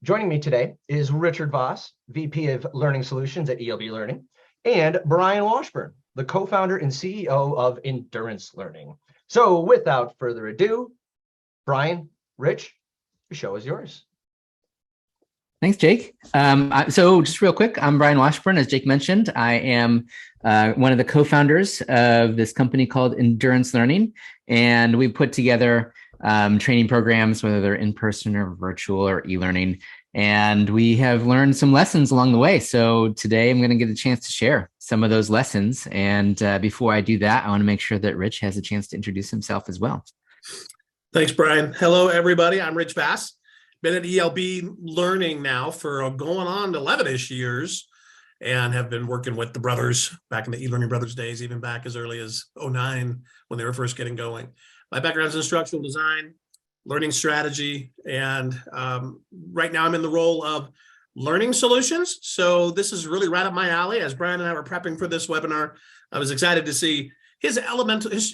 Joining me today is Richard Vass, VP of Learning Solutions at eLearning, and Brian Washburn, the co-founder and CEO of Endurance Learning. So without further ado, Brian, Rich, the show is yours. Thanks, Jake. So just real quick, I'm Brian Washburn. As Jake mentioned, I am one of the co-founders of this company called Endurance Learning, and we put together training programs, whether they're in person or virtual or e-learning, and we have learned some lessons along the way. So today I'm going to get a chance to share some of those lessons. And before I do that, I want to make sure that Rich has a chance to introduce himself as well. Thanks, Brian. Hello, everybody. I'm Rich Vass. Been at ELB Learning now for going on 11-ish years, and have been working with the brothers back in the eLearning Brothers days, even back as early as 2009 when they were first getting going. My background is instructional design, learning strategy, and right now I'm in the role of learning solutions. So this is really right up my alley. As Brian and I were prepping for this webinar, I was excited to see his elemental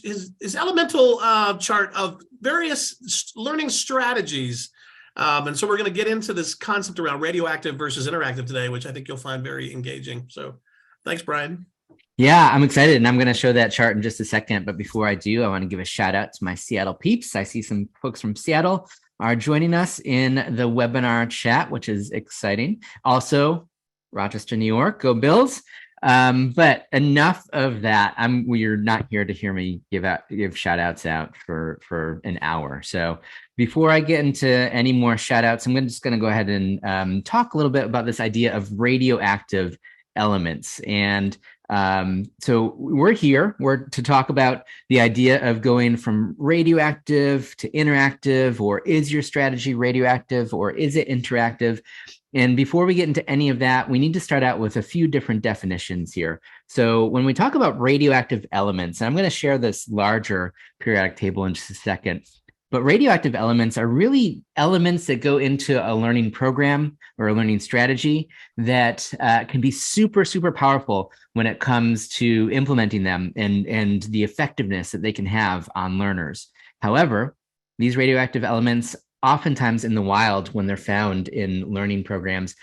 chart of various learning strategies. And so we're going to get into this concept around radioactive versus interactive today, which I think you'll find very engaging. So thanks, Brian. Yeah, I'm excited, and I'm going to show that chart in just a second. But before I do, I want to give a shout out to my Seattle peeps. I see some folks from Seattle are joining us in the webinar chat, which is exciting. Also, Rochester, New York, go Bills. But enough of that. You're not here to hear me give shout outs out for an hour. So before I get into any more shout outs, I'm just going to go ahead and talk a little bit about this idea of radioactive elements. And so we're to talk about the idea of going from radioactive to interactive, or is your strategy radioactive or is it interactive? And before we get into any of that, we need to start out with a few different definitions here. So when we talk about radioactive elements, and I'm going to share this larger periodic table in just a second, but radioactive elements are really elements that go into a learning program or a learning strategy that can be super, super powerful when it comes to implementing them and the effectiveness that they can have on learners. However, these radioactive elements, oftentimes in the wild, when they're found in learning programs,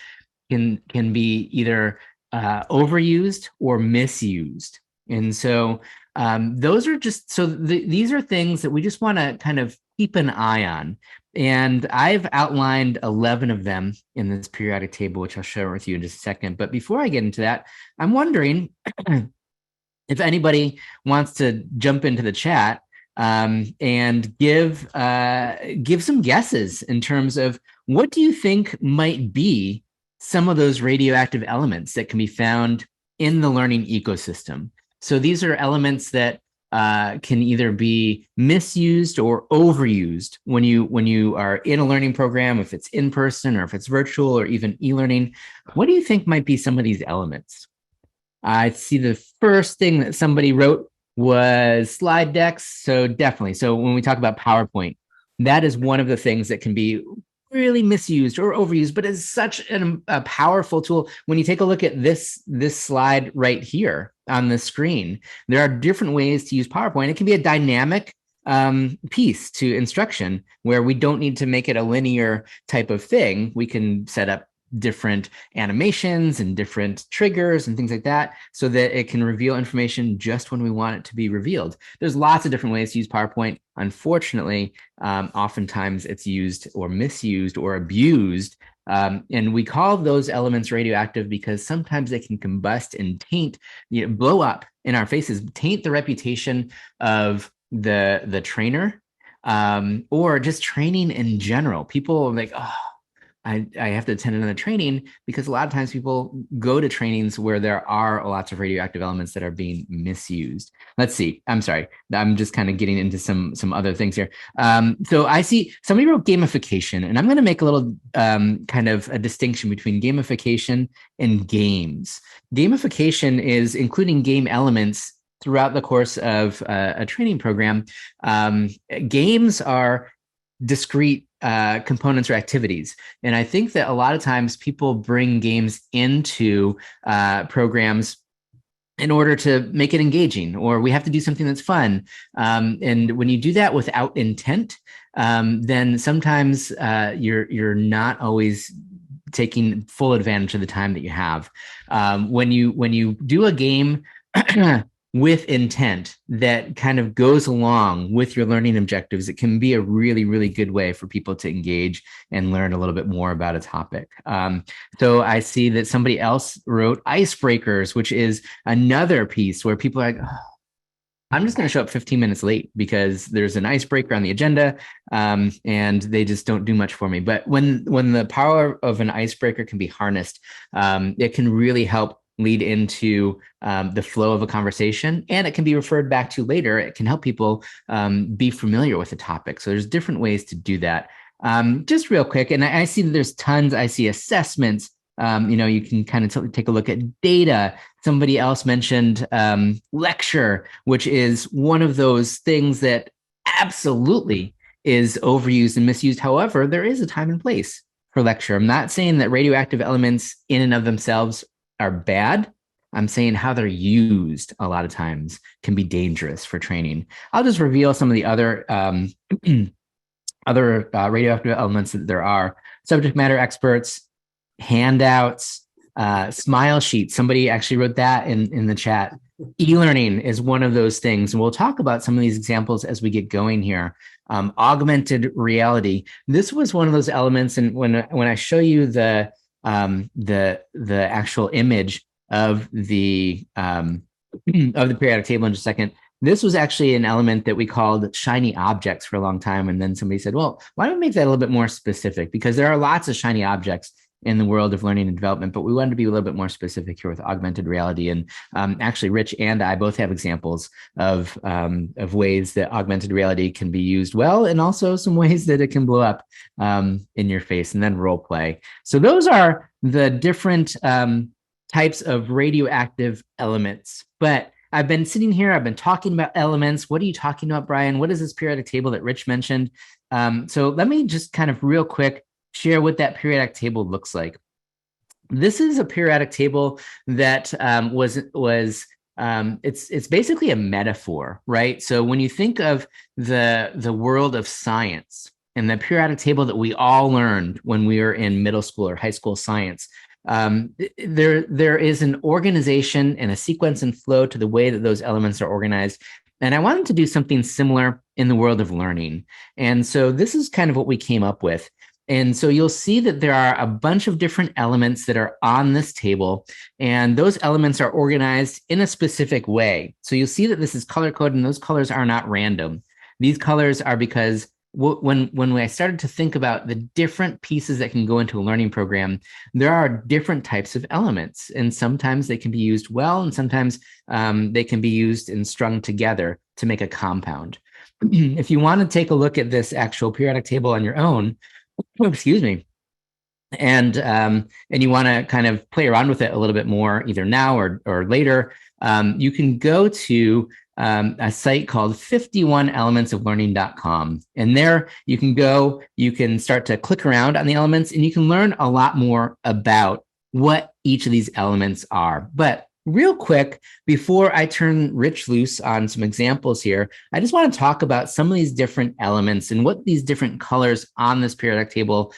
can be either overused or misused. And so those are just, these are things that we just want to kind of keep an eye on. And I've outlined 11 of them in this periodic table, which I'll share with you in just a second. But before I get into that, I'm wondering if anybody wants to jump into the chat and give some guesses in terms of what do you think might be some of those radioactive elements that can be found in the learning ecosystem. So these are elements that can either be misused or overused when you are in a learning program, if it's in person or if it's virtual or even e-learning. What do you think might be some of these elements? I see the first thing that somebody wrote was slide decks. So definitely. So when we talk about PowerPoint, that is one of the things that can be really misused or overused, but is such a powerful tool. When you take a look at this slide right here on the screen, there are different ways to use PowerPoint. It can be a dynamic piece to instruction where we don't need to make it a linear type of thing. We can set up different animations and different triggers and things like that so that it can reveal information just when we want it to be revealed. There's lots of different ways to use PowerPoint. Unfortunately, oftentimes it's used or misused or abused. And we call those elements radioactive because sometimes they can combust and taint, blow up in our faces, taint the reputation of the trainer, or just training in general. People are like, oh, I have to attend another training, because a lot of times people go to trainings where there are lots of radioactive elements that are being misused. Let's see. I'm sorry. I'm just kind of getting into some other things here. So I see somebody wrote gamification, and I'm going to make a little kind of a distinction between gamification and games. Gamification is including game elements throughout the course of a training program. Games are discrete components or activities. And I think that a lot of times people bring games into programs in order to make it engaging, or we have to do something that's fun. And when you do that without intent, then sometimes you're not always taking full advantage of the time that you have. When you do a game with intent that kind of goes along with your learning objectives, it can be a really, really good way for people to engage and learn a little bit more about a topic. So I see that somebody else wrote icebreakers, which is another piece where people are like, oh, I'm just going to show up 15 minutes late because there's an icebreaker on the agenda, and they just don't do much for me. But when the power of an icebreaker can be harnessed, it can really help lead into the flow of a conversation, and it can be referred back to later. It can help people be familiar with the topic. So there's different ways to do that. Just real quick, and I see that there's tons. I see assessments. You can kind of take a look at data. Somebody else mentioned lecture, which is one of those things that absolutely is overused and misused. However, there is a time and place for lecture. I'm not saying that radioactive elements in and of themselves are bad. I'm saying how they're used a lot of times can be dangerous for training. I'll just reveal some of the other radioactive elements that there are. Subject matter experts, handouts, smile sheets. Somebody actually wrote that in the chat. E-learning is one of those things. And we'll talk about some of these examples as we get going here. Augmented reality. This was one of those elements. And when I show you the actual image of the periodic table in just a second, this was actually an element that we called shiny objects for a long time. And then somebody said, well, why don't we make that a little bit more specific? Because there are lots of shiny objects in the world of learning and development, but we wanted to be a little bit more specific here with augmented reality. And actually, Rich and I both have examples of ways that augmented reality can be used well, and also some ways that it can blow up in your face, and then role play. So those are the different types of radioactive elements. But I've been sitting here, I've been talking about elements. What are you talking about, Brian? What is this periodic table that Rich mentioned? So let me just kind of real quick share what that periodic table looks like. This is a periodic table that it's basically a metaphor, right? So when you think of the world of science and the periodic table that we all learned when we were in middle school or high school science, there is an organization and a sequence and flow to the way that those elements are organized. And I wanted to do something similar in the world of learning. And so this is kind of what we came up with. And so you'll see that there are a bunch of different elements that are on this table, and those elements are organized in a specific way. So you'll see that this is color coded, and those colors are not random. These colors are because when I started to think about the different pieces that can go into a learning program, there are different types of elements, and sometimes they can be used well, and sometimes they can be used and strung together to make a compound. If you want to take a look at this actual periodic table on your own, excuse me, and you want to kind of play around with it a little bit more, either now or later, you can go to a site called 51elementsoflearning.com. And there you can start to click around on the elements, and you can learn a lot more about what each of these elements are. But real quick, before I turn Rich loose on some examples here, I just want to talk about some of these different elements and what these different colors on this periodic table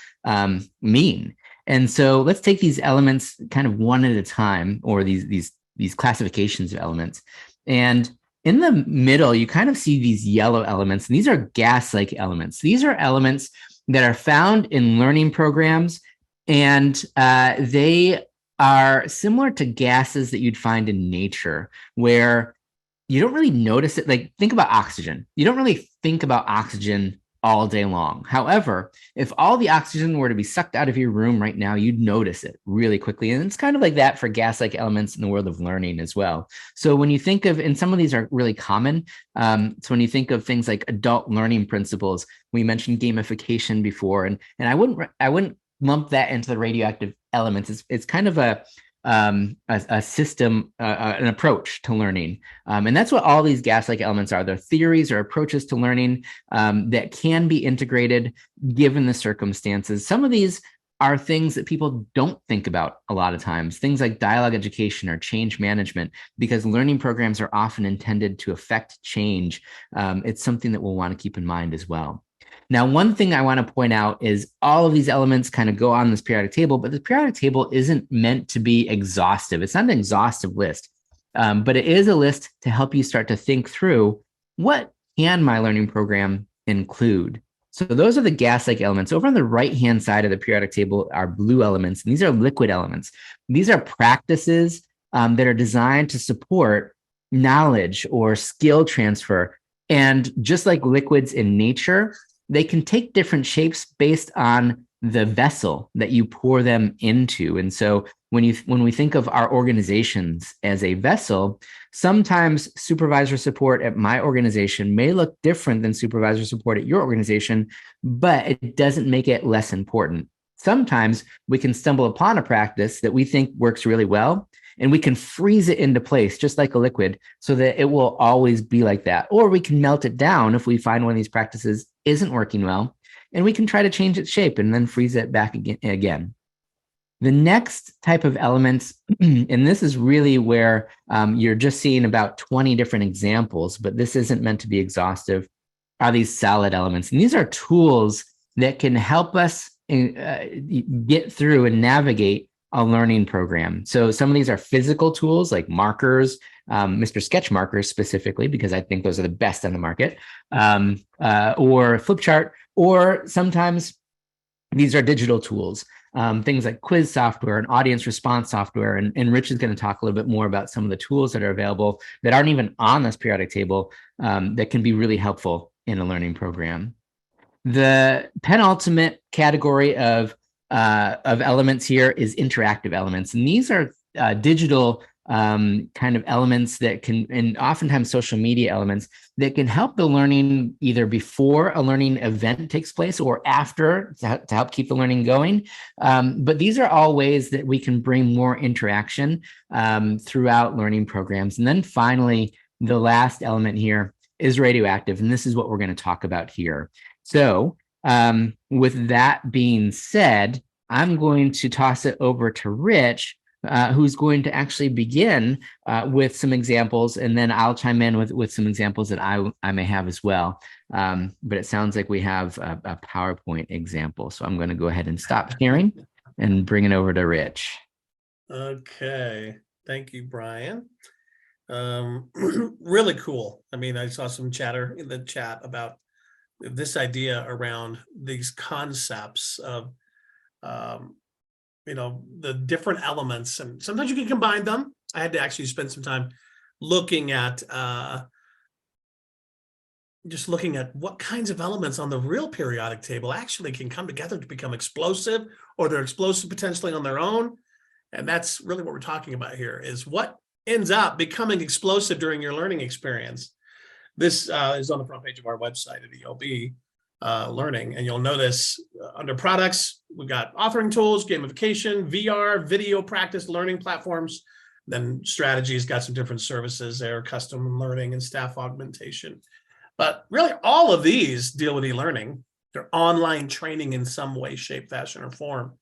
mean. And so let's take these elements kind of one at a time, or these classifications of elements. And in the middle, you kind of see these yellow elements, and these are Gaslike elements. These are elements that are found in learning programs, and they are similar to gases that you'd find in nature, where you don't really notice it. Like, think about oxygen. You don't really think about oxygen all day long. However, if all the oxygen were to be sucked out of your room right now, you'd notice it really quickly. And it's kind of like that for gas-like elements in the world of learning as well. So when you think of, and some of these are really common. So when you think of things like adult learning principles, we mentioned gamification before, and I wouldn't lump that into the radioactive elements. It's kind of a system, an approach to learning. And that's what all these gas-like elements are. They're theories or approaches to learning that can be integrated given the circumstances. Some of these are things that people don't think about a lot of times, things like dialogue education or change management, because learning programs are often intended to affect change. It's something that we'll want to keep in mind as well. Now, one thing I want to point out is all of these elements kind of go on this periodic table, but the periodic table isn't meant to be exhaustive. It's not an exhaustive list, but it is a list to help you start to think through what can my learning program include. So those are the Gaslike elements. Over on the right-hand side of the periodic table are blue elements, and these are liquid elements. These are practices that are designed to support knowledge or skill transfer. And just like liquids in nature, they can take different shapes based on the vessel that you pour them into. And so when we think of our organizations as a vessel, sometimes supervisor support at my organization may look different than supervisor support at your organization, but it doesn't make it less important. Sometimes we can stumble upon a practice that we think works really well, and we can freeze it into place just like a liquid so that it will always be like that. Or we can melt it down if we find one of these practices isn't working well, and we can try to change its shape and then freeze it back again. The next type of elements, and this is really where you're just seeing about 20 different examples, but this isn't meant to be exhaustive, are these solid elements. And these are tools that can help us get through and navigate a learning program. So some of these are physical tools like markers, Mr. Sketch markers specifically, because I think those are the best on the market, or flip chart, or sometimes these are digital tools, things like quiz software and audience response software. And Rich is going to talk a little bit more about some of the tools that are available that aren't even on this periodic table that can be really helpful in a learning program. The penultimate category of elements here is interactive elements. And these are digital kind of elements that can, and oftentimes social media elements that can help the learning either before a learning event takes place or after to help keep the learning going. But these are all ways that we can bring more interaction throughout learning programs. And then finally, the last element here is radioactive. And this is what we're going to talk about here. So with that being said, I'm going to toss it over to Rich, who's going to actually begin with some examples, and then I'll chime in with some examples that I may have as well. But it sounds like we have a PowerPoint example. So I'm going to go ahead and stop sharing and bring it over to Rich. Okay. Thank you, Brian. Really cool. I mean, I saw some chatter in the chat about this idea around these concepts of, the different elements, and sometimes you can combine them. I had to actually spend some time looking at, just looking at what kinds of elements on the real periodic table actually can come together to become explosive, or they're explosive potentially on their own. And that's really what we're talking about here, is what ends up becoming explosive during your learning experience. This is on the front page of our website at ELB Learning, and you'll notice under products, we've got authoring tools, gamification, VR, video practice, learning platforms. Then strategy's got some different services there, custom learning and staff augmentation. But really, all of these deal with e-learning. They're online training in some way, shape, fashion, or form.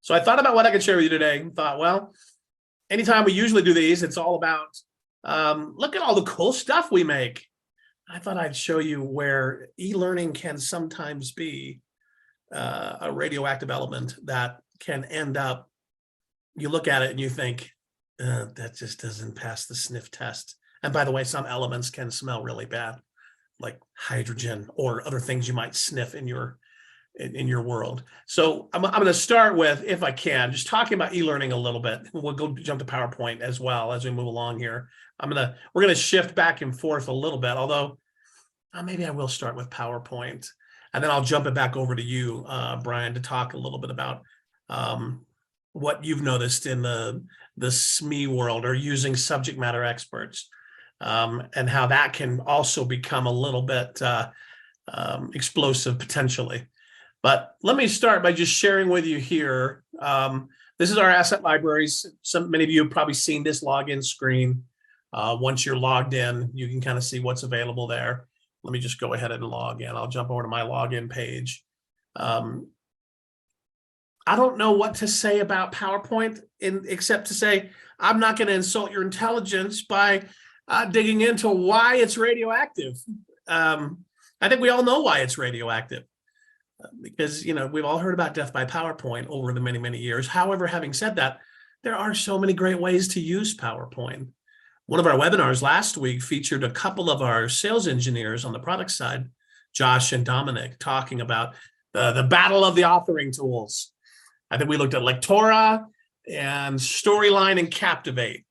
So I thought about what I could share with you today and thought, well, anytime we usually do these, it's all about, look at all the cool stuff we make. I thought I'd show you where e-learning can sometimes be a radioactive element that can end up, you look at it and you think, that just doesn't pass the sniff test. And by the way, some elements can smell really bad, like hydrogen or other things you might sniff in your world. So I'm going to start with, if I can, just talking about e-learning a little bit. We'll go jump to PowerPoint as well as we move along here. We're going to shift back and forth a little bit, although maybe I will start with PowerPoint, and then I'll jump it back over to you, Brian, to talk a little bit about what you've noticed in the SME world, or using subject matter experts, and how that can also become a little bit explosive potentially. But let me start by just sharing with you here. This is our asset libraries. Many of you have probably seen this login screen. Once you're logged in, you can kind of see what's available there. Let me just go ahead and log in. I'll jump over to my login page. I don't know what to say about PowerPoint, except to say I'm not going to insult your intelligence by digging into why it's radioactive. I think we all know why it's radioactive. Because, we've all heard about death by PowerPoint over the many, many years. However, having said that, there are so many great ways to use PowerPoint. One of our webinars last week featured a couple of our sales engineers on the product side, Josh and Dominic, talking about the battle of the authoring tools. I think we looked at Lectora and Storyline and Captivate.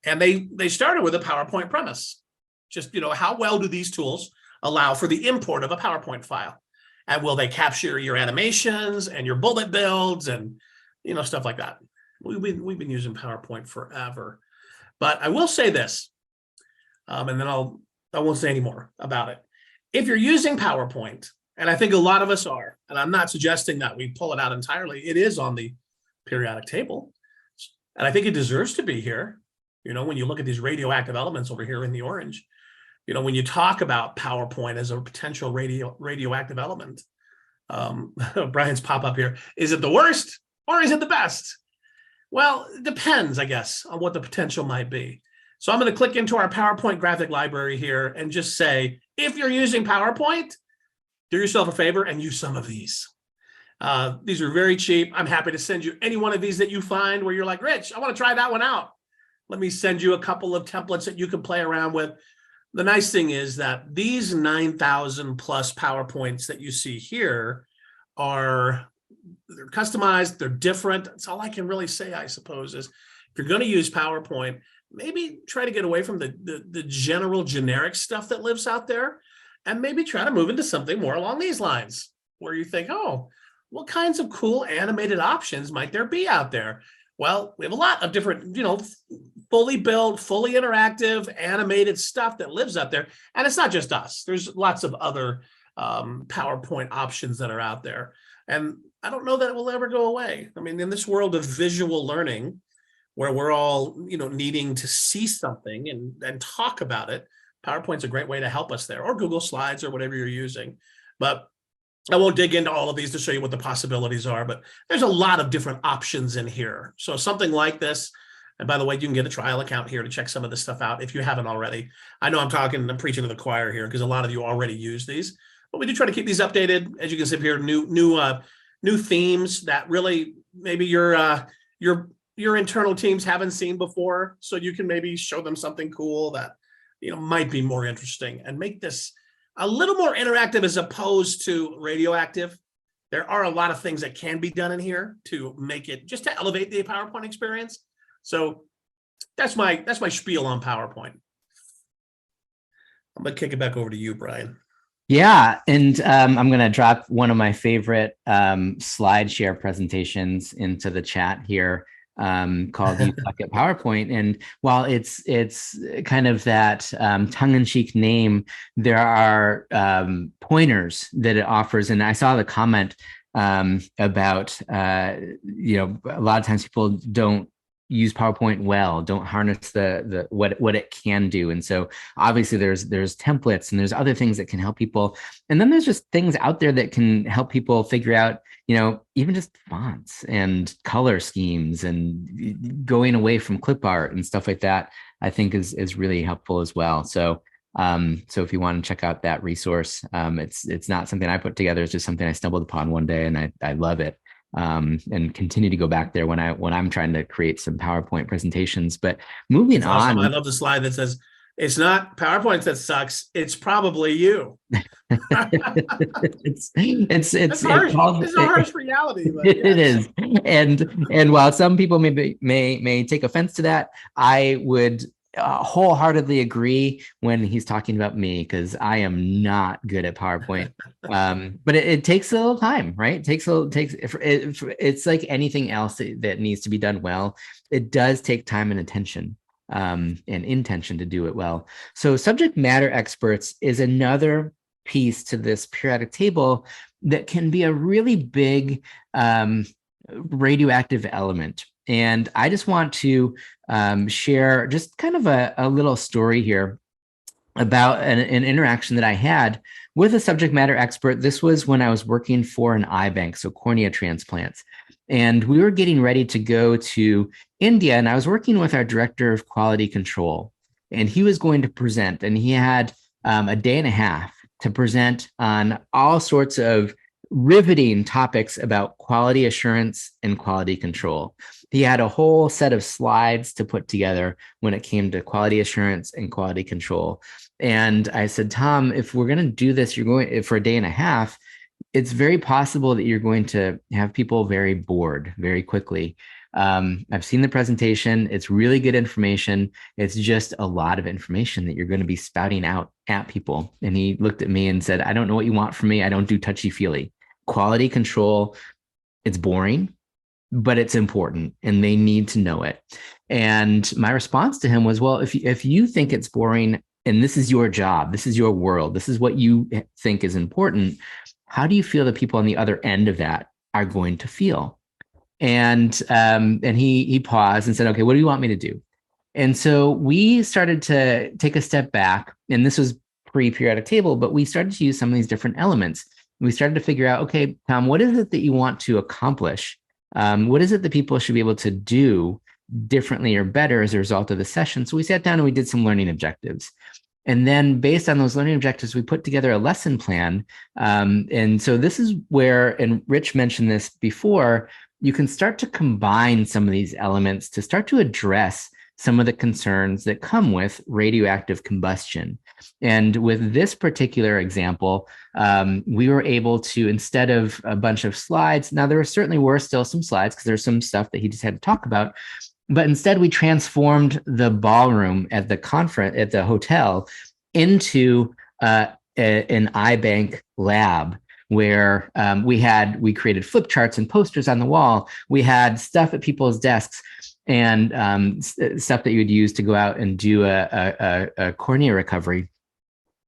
And they started with a PowerPoint premise. Just, how well do these tools allow for the import of a PowerPoint file? And will they capture your animations and your bullet builds and, stuff like that? We've been using PowerPoint forever. But I will say this, and then I won't say any more about it. If you're using PowerPoint, and I think a lot of us are, and I'm not suggesting that we pull it out entirely, it is on the periodic table. And I think it deserves to be here. When you look at these radioactive elements over here in the orange, when you talk about PowerPoint as a potential radioactive element, Brian's pop up here, is it the worst or is it the best? Well, it depends, I guess, on what the potential might be. So I'm going to click into our PowerPoint graphic library here and just say, if you're using PowerPoint, do yourself a favor and use some of these. These are very cheap. I'm happy to send you any one of these that you find where you're like, Rich, I want to try that one out. Let me send you a couple of templates that you can play around with. The nice thing is that these 9,000 plus PowerPoints that you see here they're customized, they're different. That's all I can really say, I suppose, is if you're going to use PowerPoint, maybe try to get away from the general generic stuff that lives out there and maybe try to move into something more along these lines where you think, oh, what kinds of cool animated options might there be out there? Well, we have a lot of different, fully built, fully interactive, animated stuff that lives out there. And it's not just us. There's lots of other PowerPoint options that are out there. And I don't know that it will ever go away. I mean, in this world of visual learning, where we're all, needing to see something and talk about it, PowerPoint's a great way to help us there, or Google Slides or whatever you're using. But I won't dig into all of these to show you what the possibilities are, but there's a lot of different options in here. So something like this, and by the way, you can get a trial account here to check some of this stuff out if you haven't already. I know I'm preaching to the choir here because a lot of you already use these, but we do try to keep these updated. As you can see here, new themes that really maybe your internal teams haven't seen before. So you can maybe show them something cool that, might be more interesting and make this a little more interactive as opposed to radioactive. There are a lot of things that can be done in here to make it, just to elevate the PowerPoint experience. So that's my spiel on PowerPoint. I'm gonna kick it back over to you, Brian. Yeah, and I'm going to drop one of my favorite slide share presentations into the chat here called You Suck at PowerPoint. And while it's kind of that tongue-in-cheek name, there are pointers that it offers. And I saw the comment about, a lot of times people don't use PowerPoint well, don't harness the what it can do. And so obviously there's templates and there's other things that can help people. And then there's just things out there that can help people figure out, even just fonts and color schemes and going away from clip art and stuff like that, I think is really helpful as well. So if you want to check out that resource, it's not something I put together. It's just something I stumbled upon one day and I love it. And continue to go back there when I'm trying to create some PowerPoint presentations. But moving That's awesome. on, I love the slide that says, it's not PowerPoint that sucks, it's probably you. it's harsh. It's a harsh reality. But yes. It is. And while some people may take offense to that, I would wholeheartedly agree when he's talking about me, because I am not good at PowerPoint. But it takes a little time, right? It's like anything else that needs to be done well. It does take time and attention and intention to do it well. So subject matter experts is another piece to this periodic table that can be a really big radioactive element. And I just want to share just kind of a little story here about an interaction that I had with a subject matter expert. This was when I was working for an eye bank, so cornea transplants. And we were getting ready to go to India, and I was working with our director of quality control. And he was going to present, and he had a day and a half to present on all sorts of riveting topics about quality assurance and quality control. He had a whole set of slides to put together when it came to quality assurance and quality control. And I said, Tom, if we're going to do this, you're going for a day and a half, it's very possible that you're going to have people very bored very quickly. I've seen the presentation. It's really good information. It's just a lot of information that you're going to be spouting out at people. And he looked at me and said, I don't know what you want from me. I don't do touchy-feely. Quality control, it's boring, but it's important and they need to know it. And my response to him was, well, if you think it's boring and this is your job, this is your world, this is what you think is important, how do you feel the people on the other end of that are going to feel? And he paused and said, okay, what do you want me to do? And so we started to take a step back, and this was pre-periodic table, but we started to use some of these different elements. We started to figure out, okay, Tom, what is it that you want to accomplish? What is it that people should be able to do differently or better as a result of the session? So we sat down and we did some learning objectives. And then based on those learning objectives, we put together a lesson plan. And so this is where, and Rich mentioned this before, you can start to combine some of these elements to start to address some of the concerns that come with radioactive combustion. And with this particular example, we were able to, instead of a bunch of slides, now there certainly were still some slides because there's some stuff that he just had to talk about, but instead we transformed the ballroom at the conference at the hotel into an iBank lab, where we created flip charts and posters on the wall. We had stuff at people's desks and stuff that you would use to go out and do a cornea recovery.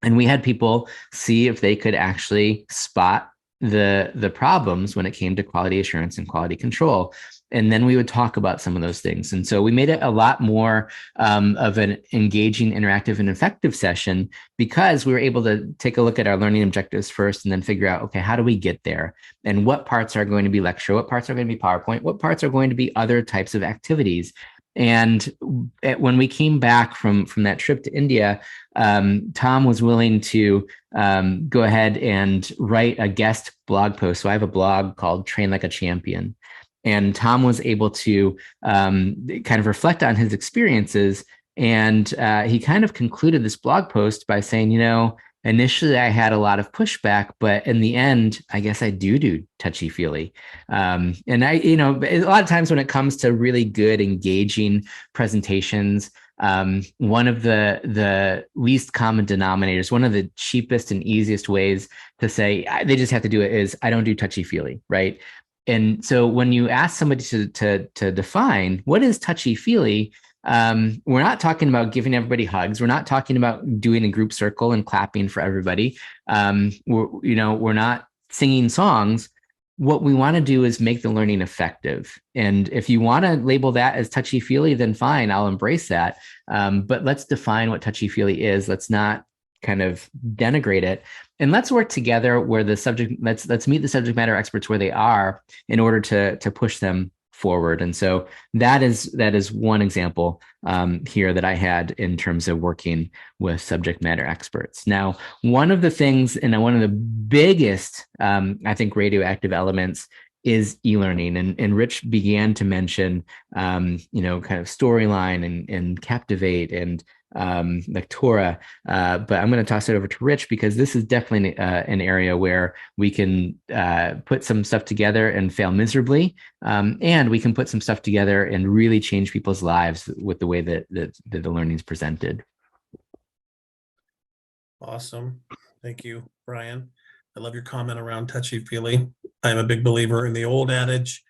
And we had people see if they could actually spot the problems when it came to quality assurance and quality control. And then we would talk about some of those things. And so we made it a lot more of an engaging, interactive, and effective session because we were able to take a look at our learning objectives first and then figure out, okay, how do we get there? And what parts are going to be lecture? What parts are going to be PowerPoint? What parts are going to be other types of activities? And when we came back from that trip to India, Tom was willing to go ahead and write a guest blog post. So I have a blog called Train Like a Champion. And Tom was able to kind of reflect on his experiences. And he kind of concluded this blog post by saying, initially I had a lot of pushback, but in the end, I guess I do touchy-feely. And a lot of times when it comes to really good, engaging presentations, one of the least common denominators, one of the cheapest and easiest ways to say they just have to do it is, I don't do touchy-feely, right? And so when you ask somebody to define what is touchy-feely, we're not talking about giving everybody hugs. We're not talking about doing a group circle and clapping for everybody. We're not singing songs. What we want to do is make the learning effective. And if you want to label that as touchy-feely, then fine, I'll embrace that. But let's define what touchy-feely is. Let's not kind of denigrate it. And let's work together where let's meet the subject matter experts where they are in order to push them forward. And so that is one example here that I had in terms of working with subject matter experts. Now, one of the things and one of the biggest, I think, radioactive elements is e-learning. And Rich began to mention, kind of Storyline and Captivate and Lectora, but I'm going to toss it over to Rich because this is definitely an area where we can put some stuff together and fail miserably, and we can put some stuff together and really change people's lives with the way that the learning is presented. Awesome. Thank you, Brian. I love your comment around touchy-feely. I'm a big believer in the old adage,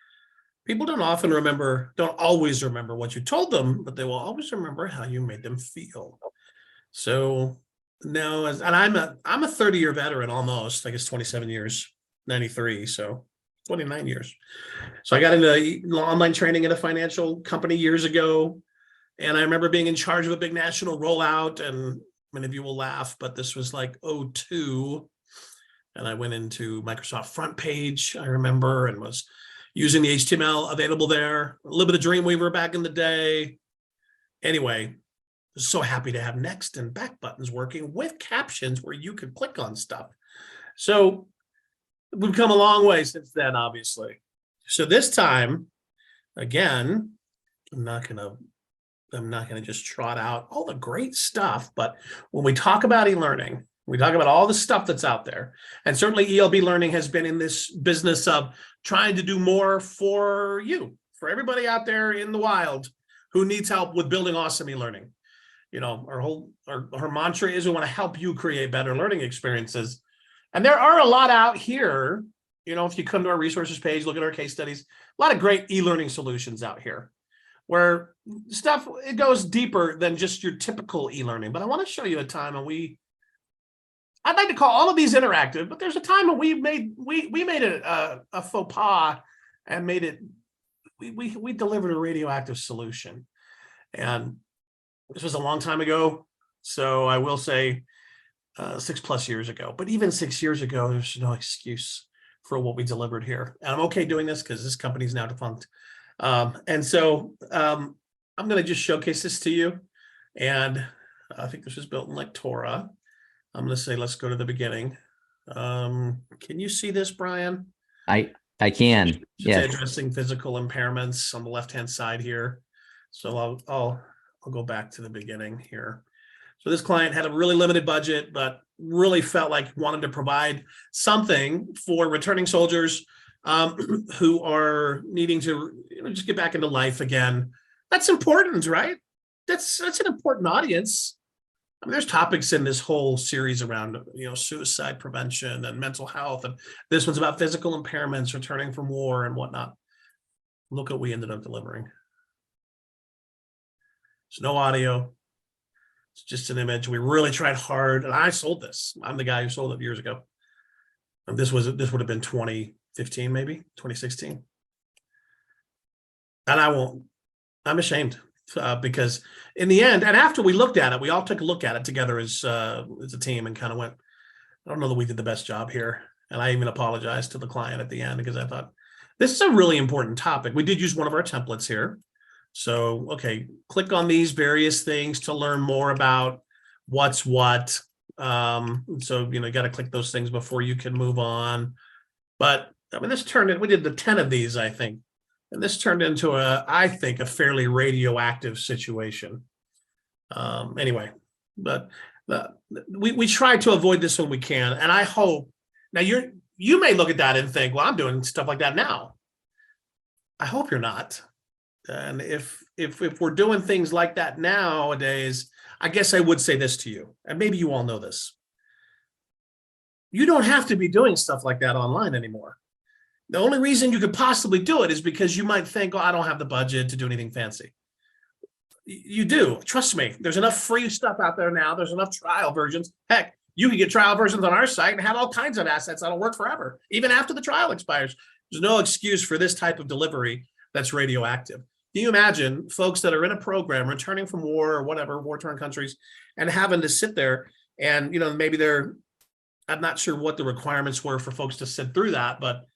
people don't always remember what you told them, but they will always remember how you made them feel. So now, I'm a 30-year veteran almost, I guess 27 years, 93, so 29 years. So I got into online training at a financial company years ago, and I remember being in charge of a big national rollout, and many of you will laugh, but this was like 2002, and I went into Microsoft Front Page, I remember, and was using the HTML available there, a little bit of Dreamweaver back in the day. Anyway, so happy to have next and back buttons working with captions where you can click on stuff. So we've come a long way since then, obviously. So this time, again, I'm not gonna just trot out all the great stuff, but when we talk about e-learning, we talk about all the stuff that's out there. And certainly ELB Learning has been in this business of trying to do more for you, for everybody out there in the wild who needs help with building awesome e-learning. You know, our mantra is we want to help you create better learning experiences. And there are a lot out here. You know, if you come to our resources page, look at our case studies, a lot of great e-learning solutions out here where stuff, it goes deeper than just your typical e-learning. But I want to show you a time when I'd like to call all of these interactive, but there's a time when we made a faux pas and made it, we delivered a radioactive solution. And this was a long time ago. So I will say 6+ years ago, but even 6 years ago, there's no excuse for what we delivered here. And I'm okay doing this because this company is now defunct. And so I'm going to just showcase this to you. And I think this was built in Lectora. I'm going to say, let's go to the beginning. Can you see this, Brian? I can. Yes. Addressing physical impairments on the left-hand side here. So I'll go back to the beginning here. So this client had a really limited budget, but really felt like wanted to provide something for returning soldiers who are needing to just get back into life again. That's important, right? That's an important audience. I mean, there's topics in this whole series around, suicide prevention and mental health. And this one's about physical impairments, returning from war and whatnot. Look what we ended up delivering. There's no audio. It's just an image. We really tried hard. And I sold this. I'm the guy who sold it years ago. And this would have been 2015, maybe 2016. And I'm ashamed. Because in the end, and after we looked at it, we all took a look at it together as a team and kind of went, I don't know that we did the best job here. And I even apologized to the client at the end because I thought, this is a really important topic. We did use one of our templates here. So, okay, click on these various things to learn more about what's what. So, you got to click those things before you can move on. But I mean, we did the 10 of these, I think. And this turned into I think, a fairly radioactive situation. Anyway, but we try to avoid this when we can. And I hope, now you may look at that and think, well, I'm doing stuff like that now. I hope you're not. And if we're doing things like that nowadays, I guess I would say this to you, and maybe you all know this. You don't have to be doing stuff like that online anymore. The only reason you could possibly do it is because you might think, oh, I don't have the budget to do anything fancy. You do. Trust me. There's enough free stuff out there now. There's enough trial versions. Heck, you can get trial versions on our site and have all kinds of assets that'll work forever, even after the trial expires. There's no excuse for this type of delivery that's radioactive. Can you imagine folks that are in a program returning from war or whatever, war-torn countries, and having to sit there and, maybe I'm not sure what the requirements were for folks to sit through that, but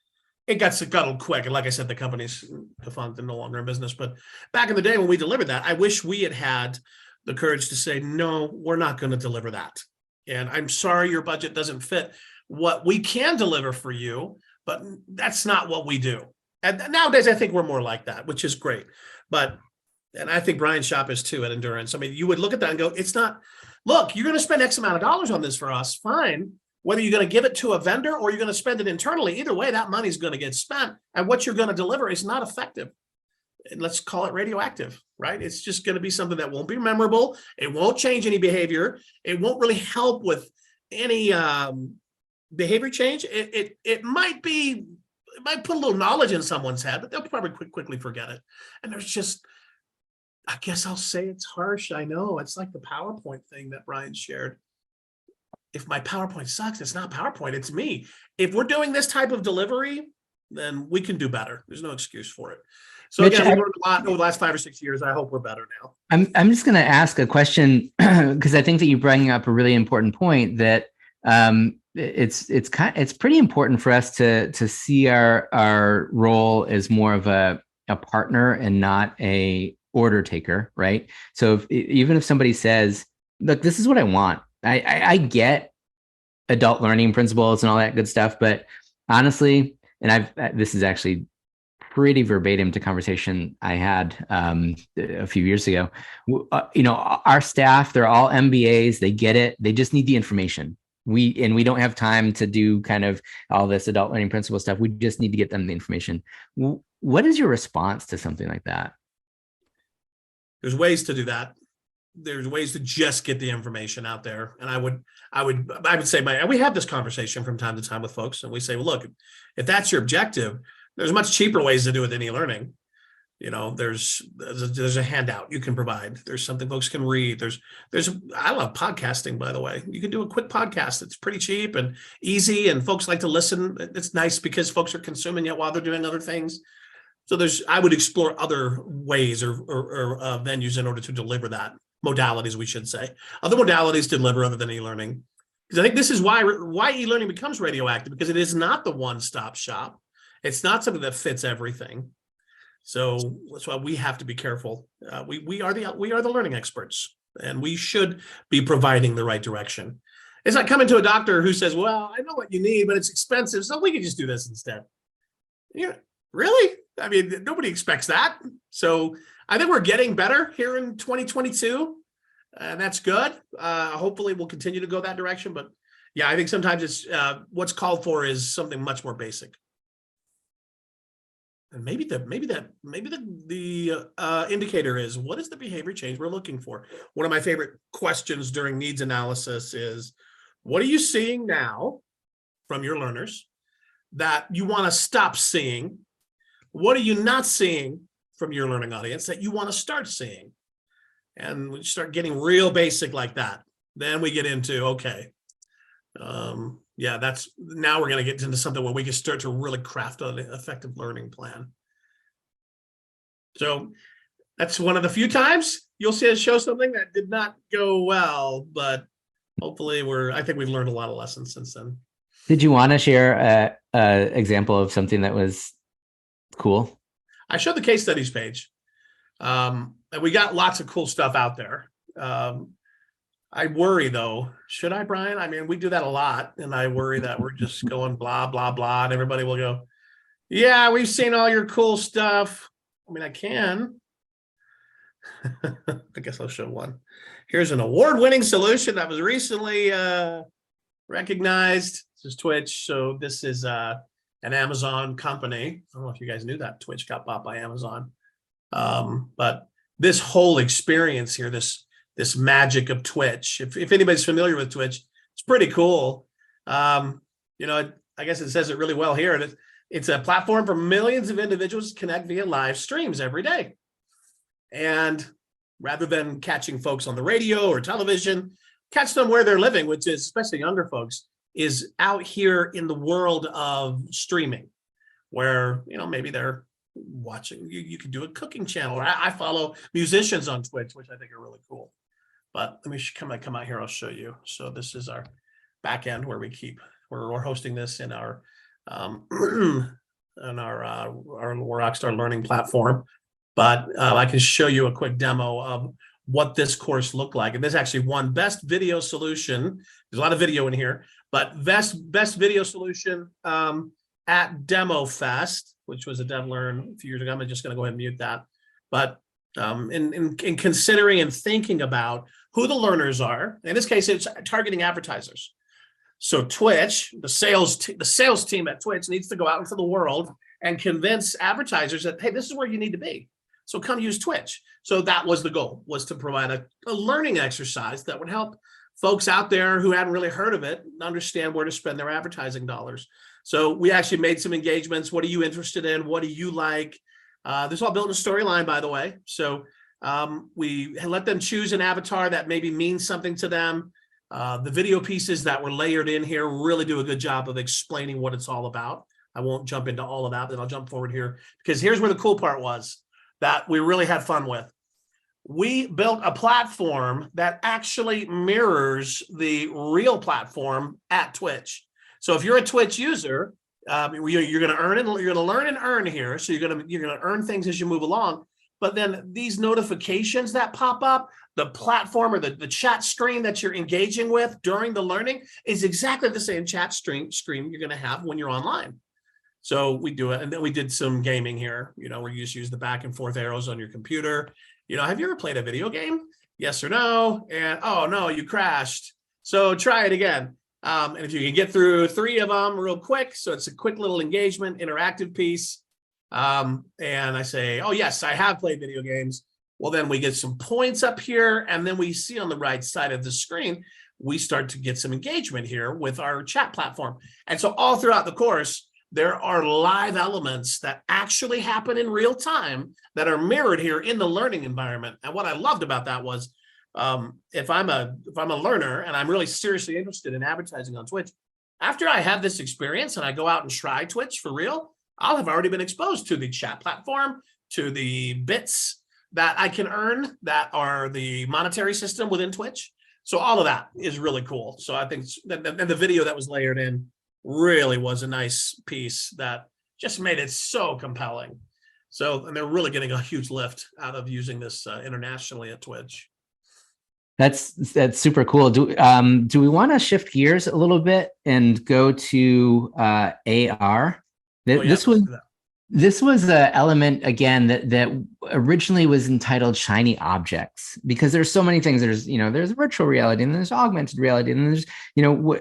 it got scuttled quick. And like I said, the company's defunct and no longer in business. But back in the day when we delivered that, I wish we had the courage to say, no, we're not going to deliver that. And I'm sorry your budget doesn't fit what we can deliver for you, but that's not what we do. And nowadays, I think we're more like that, which is great. And I think Brian's shop is too at Endurance. I mean, you would look at that and go, it's not, look, you're going to spend X amount of dollars on this for us. Fine. Whether you're going to give it to a vendor or you're going to spend it internally, either way, that money's going to get spent. And what you're going to deliver is not effective. And let's call it radioactive, right? It's just going to be something that won't be memorable. It won't change any behavior. It won't really help with any behavior change. It might put a little knowledge in someone's head, but they'll probably quickly forget it. And there's just, I guess I'll say it's harsh. I know it's like the PowerPoint thing that Brian shared. If my PowerPoint sucks, it's not PowerPoint, it's me. If we're doing this type of delivery, then we can do better. There's no excuse for it. So again, we learned a lot over the last 5 or 6 years. I hope we're better now. I'm just going to ask a question because I think that you bring up a really important point that it's pretty important for us to see our role as more of a partner and not a order taker, right? So even if somebody says, look, this is what I want. I get adult learning principles and all that good stuff, but honestly, and this is actually pretty verbatim to conversation I had a few years ago. Our staff, they're all MBAs. They get it. They just need the information. We don't have time to do kind of all this adult learning principle stuff. We just need to get them the information. What is your response to something like that? There's ways to do that. There's ways to just get the information out there. And I would say we have this conversation from time to time with folks, and we say, well, look, if that's your objective, there's much cheaper ways to do it than e-learning. There's a handout you can provide. There's something folks can read. I love podcasting, by the way. You can do a quick podcast. It's pretty cheap and easy, and folks like to listen. It's nice because folks are consuming it while they're doing other things. So I would explore other ways or venues in order to deliver that. Modalities, we should say. Other modalities to deliver other than e-learning. Because I think this is why e-learning becomes radioactive, because it is not the one-stop shop. It's not something that fits everything. So that's why we have to be careful. We are the learning experts, and we should be providing the right direction. It's not coming to a doctor who says, well, I know what you need, but it's expensive, so we can just do this instead. Really? I mean, nobody expects that. So I think we're getting better here in 2022. And that's good. Hopefully we'll continue to go that direction. But yeah, I think sometimes it's what's called for is something much more basic. And maybe the indicator is, what is the behavior change we're looking for? One of my favorite questions during needs analysis is, what are you seeing now from your learners that you want to stop seeing? What are you not seeing from your learning audience that you want to start seeing? And we start getting real basic like that. Then we get into, okay, now we're going to get into something where we can start to really craft an effective learning plan. So that's one of the few times you'll see us show something that did not go well, but hopefully I think we've learned a lot of lessons since then. Did you want to share an example of something that was cool? I showed the case studies page. And we got lots of cool stuff out there. I worry though, should I, Brian? I mean, we do that a lot, and I worry that we're just going blah, blah, blah, and everybody will go, yeah, we've seen all your cool stuff. I mean, I can. I guess I'll show one. Here's an award-winning solution that was recently recognized. This is Twitch. So this is an Amazon company. I don't know if you guys knew that Twitch got bought by Amazon. But this whole experience here, this magic of Twitch, if anybody's familiar with Twitch, it's pretty cool. I guess it says it really well here. It's a platform for millions of individuals to connect via live streams every day. And rather than catching folks on the radio or television, catch them where they're living, which is, especially younger folks, is out here in the world of streaming, where, maybe they're watching. You could do a cooking channel. I follow musicians on Twitch, which I think are really cool. But let me come out here. I'll show you. So this is our back end where we're hosting this in our Rockstar Learning platform. But I can show you a quick demo of what this course looked like. And this actually won Best Video Solution. There's a lot of video in here, but best video solution at Demo Fest, which was a DevLearn a few years ago. I'm just going to go ahead and mute that. But in considering and thinking about who the learners are, in this case, it's targeting advertisers. So Twitch, the sales team at Twitch needs to go out into the world and convince advertisers that, hey, this is where you need to be. So come use Twitch. So that was the goal, was to provide a learning exercise that would help folks out there who hadn't really heard of it understand where to spend their advertising dollars. So we actually made some engagements. What are you interested in? What do you like? This is all built in a storyline, by the way. So we let them choose an avatar that maybe means something to them. The video pieces that were layered in here really do a good job of explaining what it's all about. I won't jump into all of that, but I'll jump forward here, because here's where the cool part was that we really had fun with. We built a platform that actually mirrors the real platform at Twitch. So if you're a Twitch user, you're going to earn and you're going to learn and earn here. So you're going to earn things as you move along. but then these notifications that pop up, the platform or the chat screen that you're engaging with during the learning is exactly the same chat screen you're going to have when you're online. So we do it. And then we did some gaming here, where you just use the back and forth arrows on your computer. Have you ever played a video game? Yes or no? And, oh, no, you crashed. So try it again. And if you can get through 3 of them real quick, so it's a quick little engagement, interactive piece. And I say, oh, yes, I have played video games. Well, then we get some points up here. And then we see on the right side of the screen, we start to get some engagement here with our chat platform. And so all throughout the course, there are live elements that actually happen in real time that are mirrored here in the learning environment. And what I loved about that was, if I'm a learner and I'm really seriously interested in advertising on Twitch, after I have this experience and I go out and try Twitch for real, I'll have already been exposed to the chat platform, to the bits that I can earn that are the monetary system within Twitch. So all of that is really cool. So I think the video that was layered in really was a nice piece that just made it so compelling. So, and they're really getting a huge lift out of using this internationally at Twitch. That's super cool. Do we want to shift gears a little bit and go to AR? This was an element again that originally was entitled Shiny Objects, because there's so many things. There's virtual reality and there's augmented reality and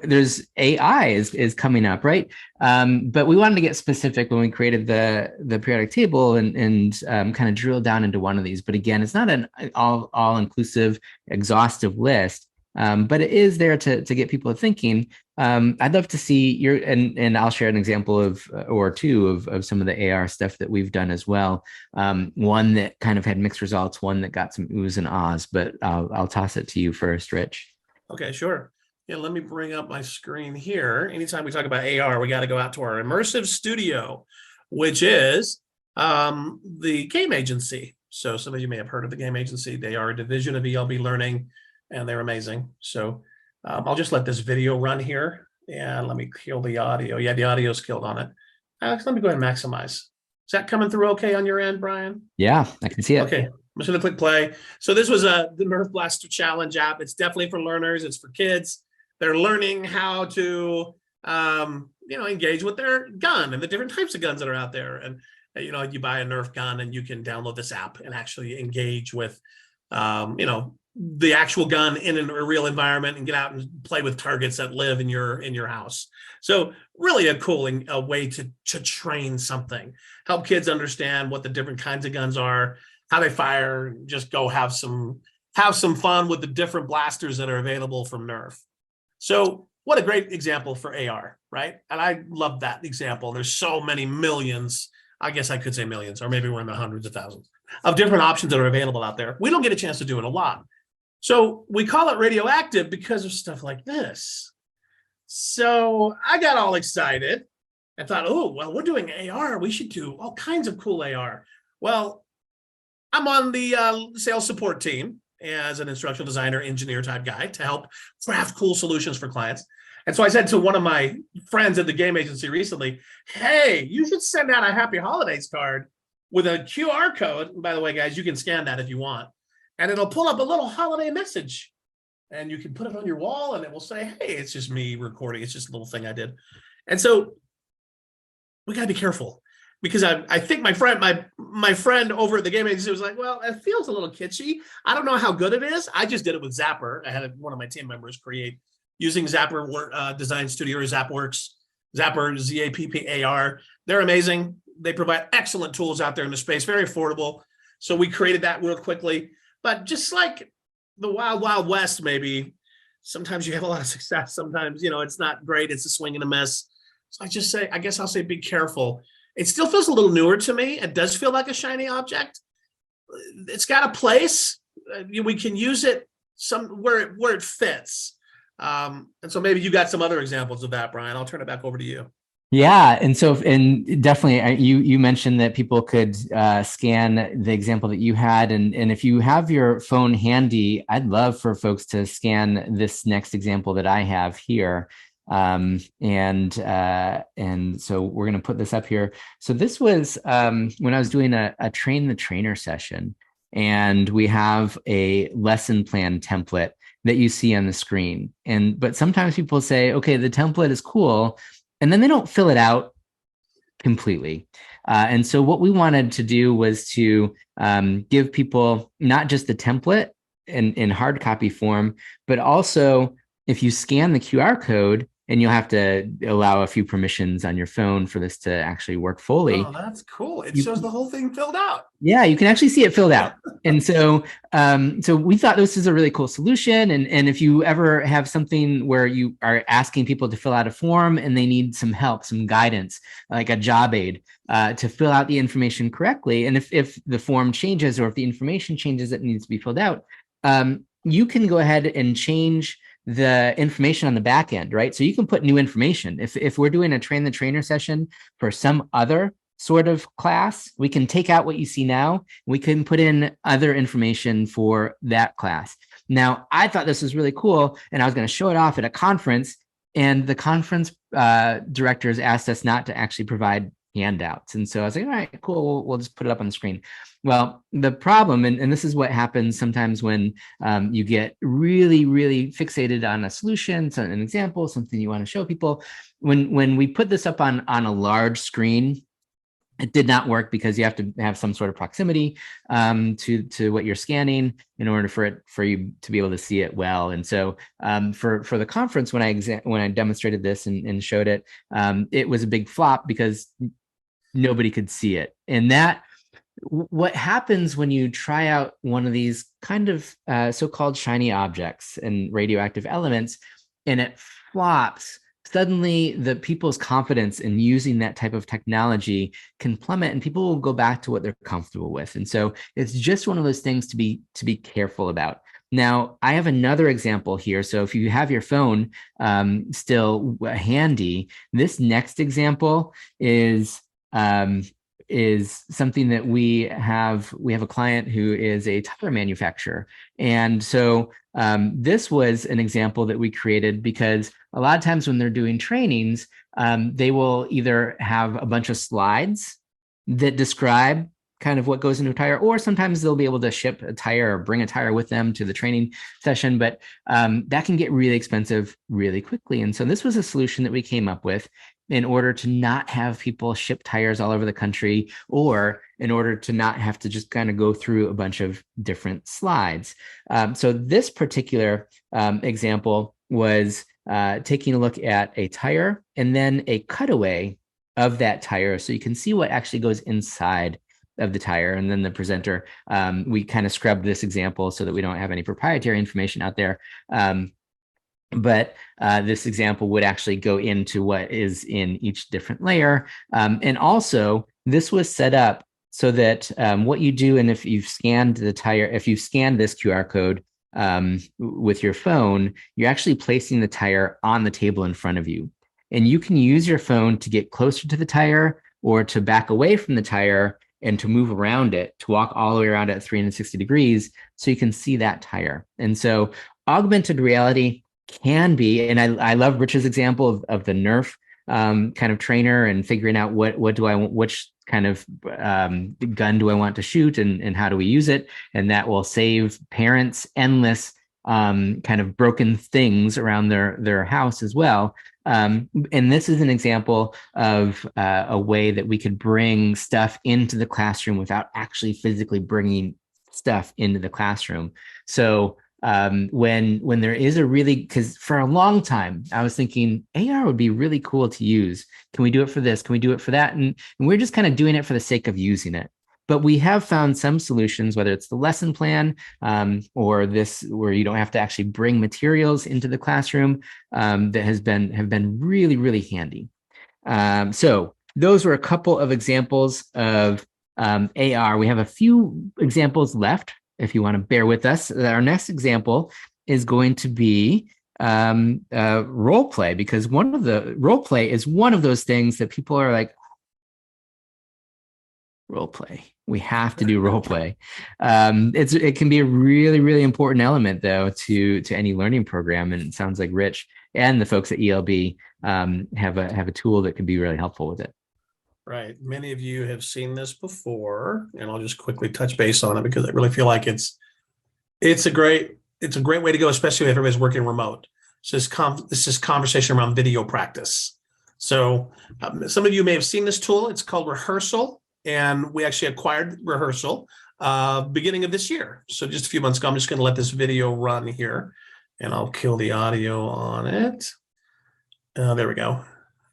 there's AI is coming up, right? But we wanted to get specific when we created the periodic table and kind of drill down into one of these. But again, it's not an all inclusive, exhaustive list. But it is there to get people thinking. I'd love to see and I'll share an example or two of some of the AR stuff that we've done as well. One that kind of had mixed results, one that got some oohs and ahs, but I'll toss it to you first, Rich. Okay, sure. Yeah, let me bring up my screen here. Anytime we talk about AR, we got to go out to our immersive studio, which is the game agency. So some of you may have heard of the game agency. They are a division of ELB Learning, and they're amazing. So I'll just let this video run here, and let me kill the audio. Yeah, the audio's killed on it. Alex, let me go ahead and maximize. Is that coming through okay on your end, Brian? Yeah, I can see it. Okay, I'm just gonna click play. So this was the Nerf Blaster Challenge app. It's definitely for learners. It's for kids. They're learning how to, engage with their gun and the different types of guns that are out there. And, you buy a Nerf gun and you can download this app and actually engage with, the actual gun in a real environment and get out and play with targets that live in your house. So really a cool way to train something, help kids understand what the different kinds of guns are, how they fire, just go have some fun with the different blasters that are available from Nerf. So what a great example for AR, right? And I love that example. There's so many millions, I guess I could say millions, or maybe we're in the hundreds of thousands of different options that are available out there. We don't get a chance to do it a lot. So we call it radioactive because of stuff like this. So I got all excited and thought, oh, well, we're doing AR. We should do all kinds of cool AR. Well, I'm on the sales support team as an instructional designer, engineer type guy to help craft cool solutions for clients. And so I said to one of my friends at the game agency recently, hey, you should send out a happy holidays card with a QR code. And by the way, guys, you can scan that if you want. And it'll pull up a little holiday message. And you can put it on your wall and it will say, hey, it's just me recording. It's just a little thing I did. And so we got to be careful, because I think my friend over at the game agency was like, well, it feels a little kitschy. I don't know how good it is. I just did it with Zapper. I had one of my team members create using Zapper Design Studio or ZapWorks, Zapper, ZAPPAR. They're amazing. They provide excellent tools out there in the space, very affordable. So we created that real quickly. But just like the wild, wild west, maybe sometimes you have a lot of success. Sometimes, it's not great. It's a swing and a miss. So I guess I'll say be careful. It still feels a little newer to me. It does feel like a shiny object. It's got a place. We can use it where it fits. And so maybe you got some other examples of that, Brian. I'll turn it back over to you. Yeah, and definitely, you mentioned that people could scan the example that you had, and if you have your phone handy, I'd love for folks to scan this next example that I have here. And so we're going to put this up here. So this was when I was doing a train the trainer session, and we have a lesson plan template that you see on the screen. But sometimes people say, okay, the template is cool, and then they don't fill it out completely. And so what we wanted to do was to give people not just the template in hard copy form, but also if you scan the QR code, and you'll have to allow a few permissions on your phone for this to actually work fully. Oh, that's cool. It shows the whole thing filled out. Yeah, you can actually see it filled out. And so we thought this is a really cool solution. And if you ever have something where you are asking people to fill out a form and they need some help, some guidance, like a job aid, to fill out the information correctly, and if the form changes or if the information changes that needs to be filled out, you can go ahead and change the information on the back end, right? So you can put new information. If we're doing a train the trainer session for some other sort of class, we can take out what you see now. We can put in other information for that class. Now, I thought this was really cool, and I was going to show it off at a conference, and the conference directors asked us not to actually provide handouts. And so I was like, all right, cool, we'll just put it up on the screen. Well, the problem, and this is what happens sometimes when you get really, really fixated on a solution, so an example, something you want to show people. When we put this up on a large screen, it did not work because you have to have some sort of proximity to what you're scanning in order for you to be able to see it well. And so for the conference, when I demonstrated this and showed it, it was a big flop because nobody could see it. And what happens when you try out one of these kind of so-called shiny objects and radioactive elements, and it flops, suddenly the people's confidence in using that type of technology can plummet, and people will go back to what they're comfortable with. And so it's just one of those things to be careful about. Now, I have another example here. So if you have your phone still handy, this next example is something that we have a client who is a tire manufacturer. And so this was an example that we created because a lot of times when they're doing trainings, they will either have a bunch of slides that describe kind of what goes into a tire, or sometimes they'll be able to ship a tire or bring a tire with them to the training session, but that can get really expensive really quickly. And so this was a solution that we came up with in order to not have people ship tires all over the country, or in order to not have to just kind of go through a bunch of different slides. So this particular example was taking a look at a tire and then a cutaway of that tire, so you can see what actually goes inside of the tire. And then the presenter, we kind of scrubbed this example so that we don't have any proprietary information out there. But this example would actually go into what is in each different layer. And also, this was set up so that what you do, and if you've scanned the tire, if you've scanned this QR code with your phone, you're actually placing the tire on the table in front of you. And you can use your phone to get closer to the tire or to back away from the tire and to move around it, to walk all the way around at 360 degrees so you can see that tire. And so augmented reality can be, and I love Rich's example of the Nerf kind of trainer and figuring out what do I want, which kind of gun do I want to shoot, and how do we use it, and that will save parents endless kind of broken things around their house as well. And this is an example of a way that we could bring stuff into the classroom without actually physically bringing stuff into the classroom. So when there is because for a long time I was thinking AR would be really cool to use. Can we do it for this? Can we do it for that? And we're just kind of doing it for the sake of using it. But we have found some solutions, whether it's the lesson plan or this, where you don't have to actually bring materials into the classroom, that have been really, really handy. So those were a couple of examples of AR. We have a few examples left, if you want to bear with us. Our next example is going to be role play, because role play is one of those things that people are like, role play. We have to do role play. It can be a really, really important element, though, to any learning program. And it sounds like Rich and the folks at ELB have a tool that could be really helpful with it. Right. Many of you have seen this before, and I'll just quickly touch base on it because I really feel like it's a great way to go, especially if everybody's working remote. So this is conversation around video practice. So some of you may have seen this tool. It's called Rehearsal, and we actually acquired Rehearsal beginning of this year. So just a few months ago, I'm just going to let this video run here, and I'll kill the audio on it. There we go.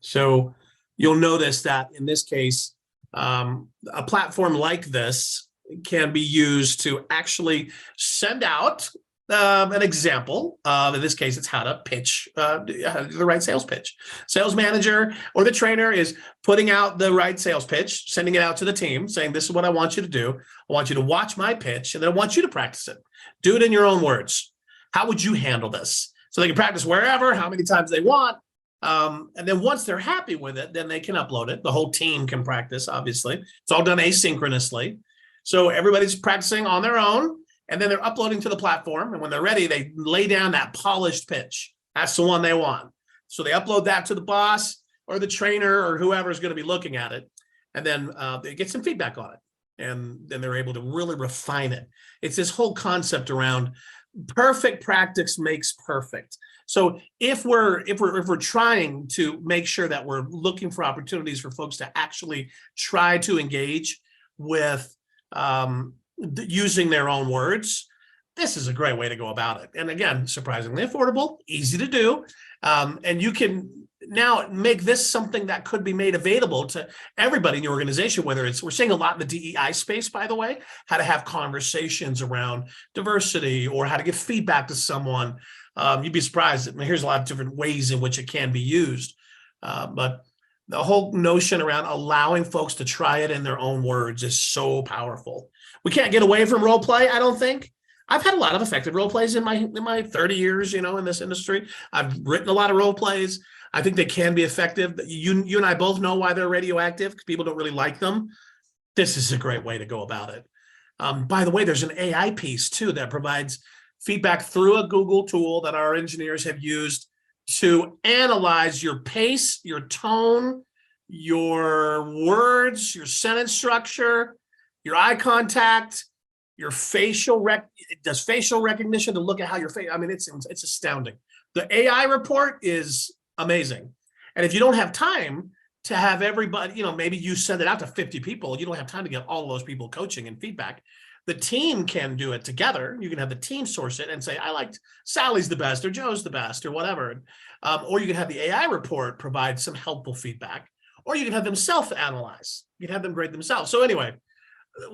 So you'll notice that in this case, a platform like this can be used to actually send out an example. In this case, it's how to pitch the right sales pitch. Sales manager or the trainer is putting out the right sales pitch, sending it out to the team, saying, this is what I want you to do. I want you to watch my pitch, and then I want you to practice it. Do it in your own words. How would you handle this? So they can practice wherever, how many times they want. And then once they're happy with it, then they can upload it. The whole team can practice, obviously. It's all done asynchronously. So everybody's practicing on their own, and then they're uploading to the platform. And when they're ready, they lay down that polished pitch. That's the one they want. So they upload that to the boss or the trainer or whoever is going to be looking at it. And then they get some feedback on it. And then they're able to really refine it. It's this whole concept around perfect practice makes perfect. So if we're trying to make sure that we're looking for opportunities for folks to actually try to engage with using their own words, this is a great way to go about it. And again, surprisingly affordable, easy to do. And you can now make this something that could be made available to everybody in your organization, whether it's, we're seeing a lot in the DEI space, by the way, how to have conversations around diversity or how to give feedback to someone. You'd be surprised. I mean, here's a lot of different ways in which it can be used. But the whole notion around allowing folks to try it in their own words is so powerful. We can't get away from role play, I don't think. I've had a lot of effective role plays in my 30 years, in this industry. I've written a lot of role plays. I think they can be effective. You and I both know why they're radioactive, because people don't really like them. This is a great way to go about it. By the way, there's an AI piece too that provides feedback through a Google tool that our engineers have used to analyze your pace, your tone, your words, your sentence structure, your eye contact, your it does facial recognition to look at how your face. I mean, it's astounding. The AI report is amazing. And if you don't have time to have everybody, maybe you send it out to 50 people, you don't have time to get all of those people coaching and feedback. The team can do it together. You can have the team source it and say, I liked Sally's the best or Joe's the best or whatever. Or you can have the AI report provide some helpful feedback, or you can have them self-analyze. You can have them grade themselves. So anyway,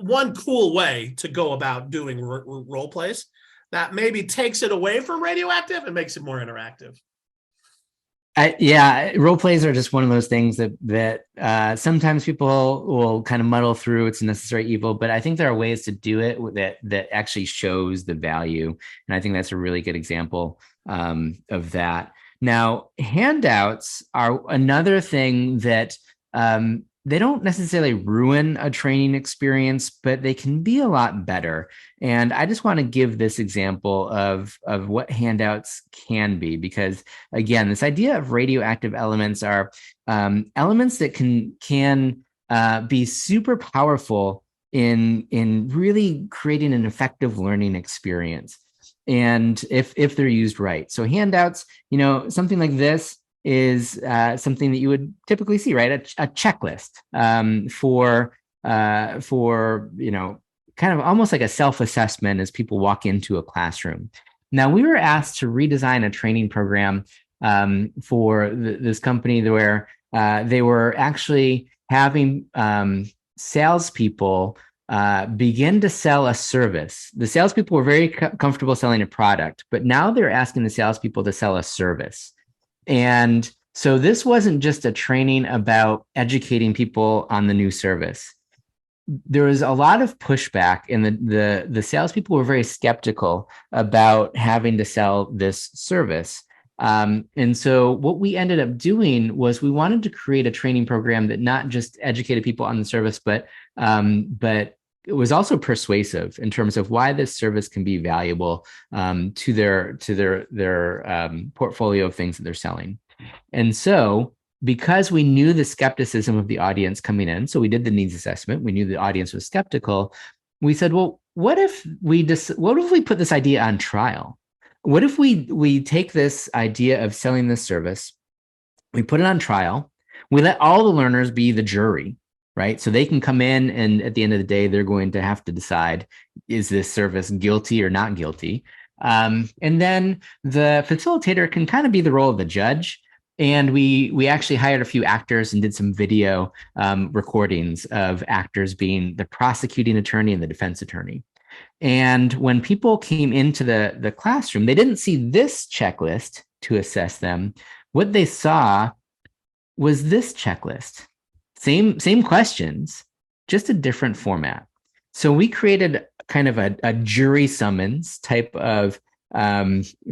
one cool way to go about doing role plays that maybe takes it away from radioactive and makes it more interactive. Yeah, role plays are just one of those things that sometimes people will kind of muddle through. It's a necessary evil, but I think there are ways to do it that actually shows the value, and I think that's a really good example of that. Now, handouts are another thing that they don't necessarily ruin a training experience, but they can be a lot better. And I just want to give this example of what handouts can be, because again, this idea of radioactive elements are elements that can be super powerful in really creating an effective learning experience. And if they're used right. So handouts, something like this is something that you would typically see, right? A checklist for kind of almost like a self-assessment as people walk into a classroom. Now, we were asked to redesign a training program for this company where they were actually having salespeople begin to sell a service. The salespeople were very comfortable selling a product, but now they're asking the salespeople to sell a service. And so this wasn't just a training about educating people on the new service. There was a lot of pushback, and the salespeople were very skeptical about having to sell this service. And so what we ended up doing was we wanted to create a training program that not just educated people on the service, but it was also persuasive in terms of why this service can be valuable to their portfolio of things that they're selling. And so, because we knew the skepticism of the audience coming in, so we did the needs assessment. We knew the audience was skeptical. We said, well, what if we put this idea on trial? What if we take this idea of selling this service, we put it on trial, we let all the learners be the jury, right? So they can come in, and at the end of the day, they're going to have to decide, is this service guilty or not guilty? And then the facilitator can kind of be the role of the judge. And we actually hired a few actors and did some video recordings of actors being the prosecuting attorney and the defense attorney. And when people came into the classroom, they didn't see this checklist to assess them. What they saw was this checklist. Same questions, just a different format. So we created kind of a jury summons type of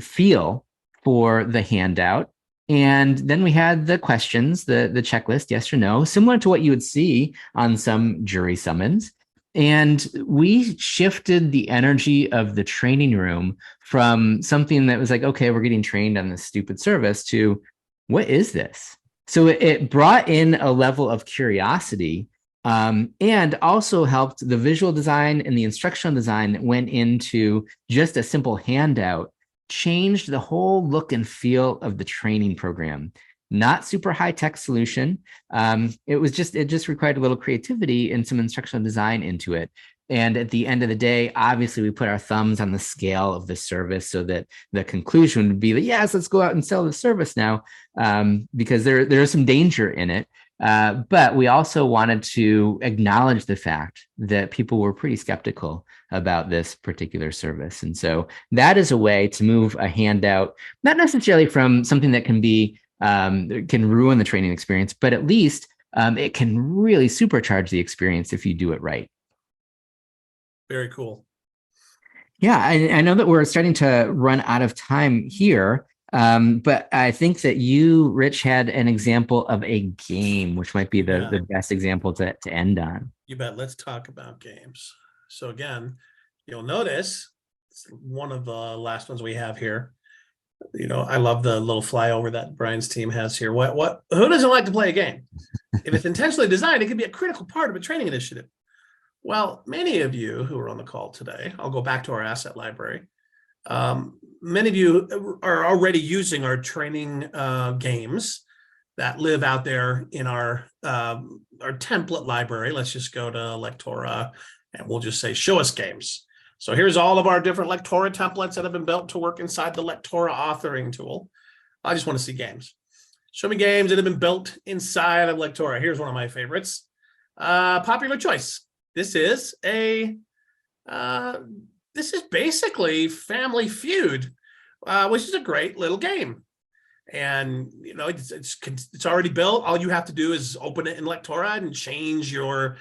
feel for the handout. And then we had the questions, the checklist, yes or no, similar to what you would see on some jury summons. And we shifted the energy of the training room from something that was like, okay, we're getting trained on this stupid service, to what is this? So it brought in a level of curiosity, and also helped the visual design and the instructional design that went into just a simple handout, changed the whole look and feel of the training program. Not super high tech solution. It just required a little creativity and some instructional design into it. And at the end of the day, obviously, we put our thumbs on the scale of the service so that the conclusion would be that, yes, let's go out and sell the service now, because there is some danger in it. But we also wanted to acknowledge the fact that people were pretty skeptical about this particular service. And so that is a way to move a handout, not necessarily from something that can ruin the training experience, but at least it can really supercharge the experience if you do it right. Very cool. Yeah, I know that we're starting to run out of time here, but I think that you, Rich, had an example of a game, which might be the best example to end on. You bet. Let's talk about games. So again, you'll notice it's one of the last ones we have here. I love the little flyover that Brian's team has here. Who doesn't like to play a game? If it's intentionally designed, it can be a critical part of a training initiative. Well, many of you who are on the call today, I'll go back to our asset library. Many of you are already using our training games that live out there in our template library. Let's just go to Lectora and we'll just say, show us games. So here's all of our different Lectora templates that have been built to work inside the Lectora authoring tool. I just want to see games. Show me games that have been built inside of Lectora. Here's one of my favorites. Popular choice. This is basically Family Feud, which is a great little game. And it's already built. All you have to do is open it in Lectora and change your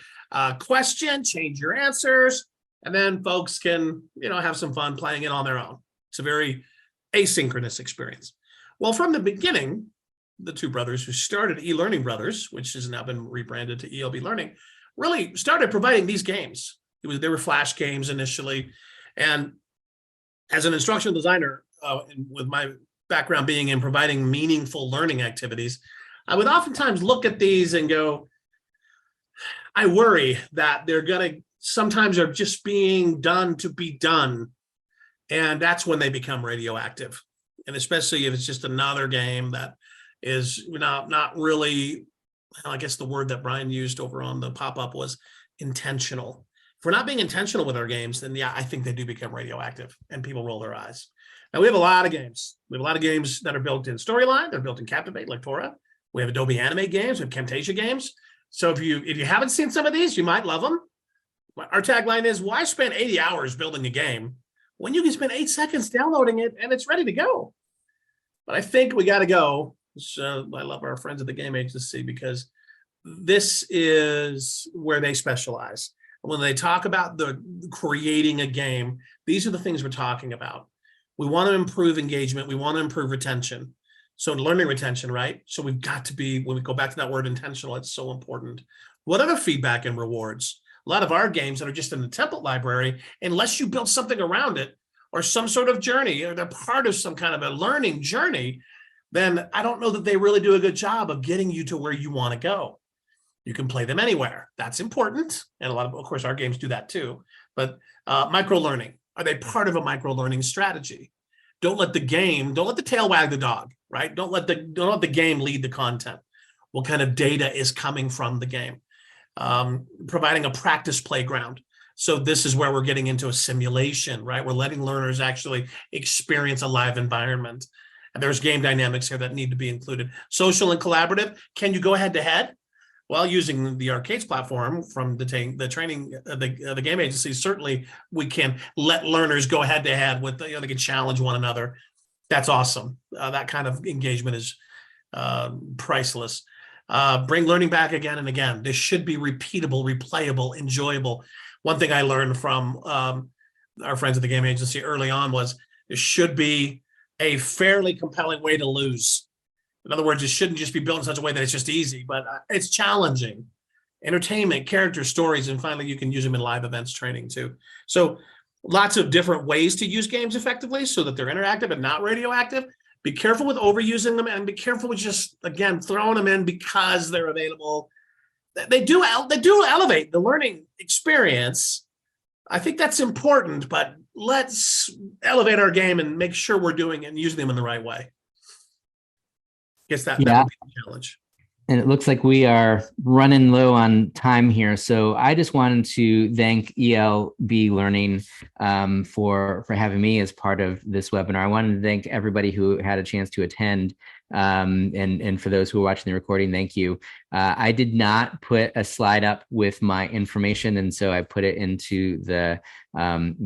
question, change your answers, and then folks can have some fun playing it on their own. It's a very asynchronous experience. Well, from the beginning, the two brothers who started eLearning Brothers, which has now been rebranded to ELB Learning, really started providing these games. They were Flash games initially. And as an instructional designer, with my background being in providing meaningful learning activities, I would oftentimes look at these and go, I worry that sometimes they're just being done to be done. And that's when they become radioactive. And especially if it's just another game that is not really, I guess the word that Brian used over on the pop-up was intentional. If we're not being intentional with our games, then I think they do become radioactive and people roll their eyes. Now we have a lot of games. We have a lot of games that are built in Storyline. They're built in Captivate, Lectora. We have Adobe Animate games. We have Camtasia games. So if you haven't seen some of these, you might love them. Our tagline is, why spend 80 hours building a game when you can spend 8 seconds downloading it and it's ready to go? But I think we got to go. So I love our friends at the Game Agency because this is where they specialize. When they talk about the creating a game, these are the things we're talking about. We want to improve engagement. We want to improve retention. So learning retention, right? So we've got to be, when we go back to that word intentional, it's so important. What are the feedback and rewards? A lot of our games that are just in the template library, unless you build something around it or some sort of journey, or they're part of some kind of a learning journey, then I don't know that they really do a good job of getting you to where you want to go. You can play them anywhere. That's important. And of course, our games do that too. But micro-learning, are they part of a micro-learning strategy? Don't let the tail wag the dog, right? Don't let the game lead the content. What kind of data is coming from the game? Providing a practice playground. So this is where we're getting into a simulation, right? We're letting learners actually experience a live environment. And there's game dynamics here that need to be included. Social and collaborative. Can you go head to head? Well, using the Arcades platform from the training, the game agency, certainly we can let learners go head to head with, they can challenge one another. That's awesome. That kind of engagement is priceless. Bring learning back again and again. This should be repeatable, replayable, enjoyable. One thing I learned from our friends at the game agency early on was it should be a fairly compelling way to lose. In other words, it shouldn't just be built in such a way that it's just easy, but it's challenging. Entertainment, character stories, and finally, you can use them in live events training too. So lots of different ways to use games effectively so that they're interactive and not radioactive. Be careful with overusing them, and be careful with just, again, throwing them in because they're available. They do elevate the learning experience. I think that's important, but let's elevate our game and make sure we're doing and using them in the right way. Guess that would be the challenge. And it looks like we are running low on time here. So I just wanted to thank ELB Learning for having me as part of this webinar. I wanted to thank everybody who had a chance to attend. And for those who are watching the recording, thank you. I did not put a slide up with my information, and so I put it into the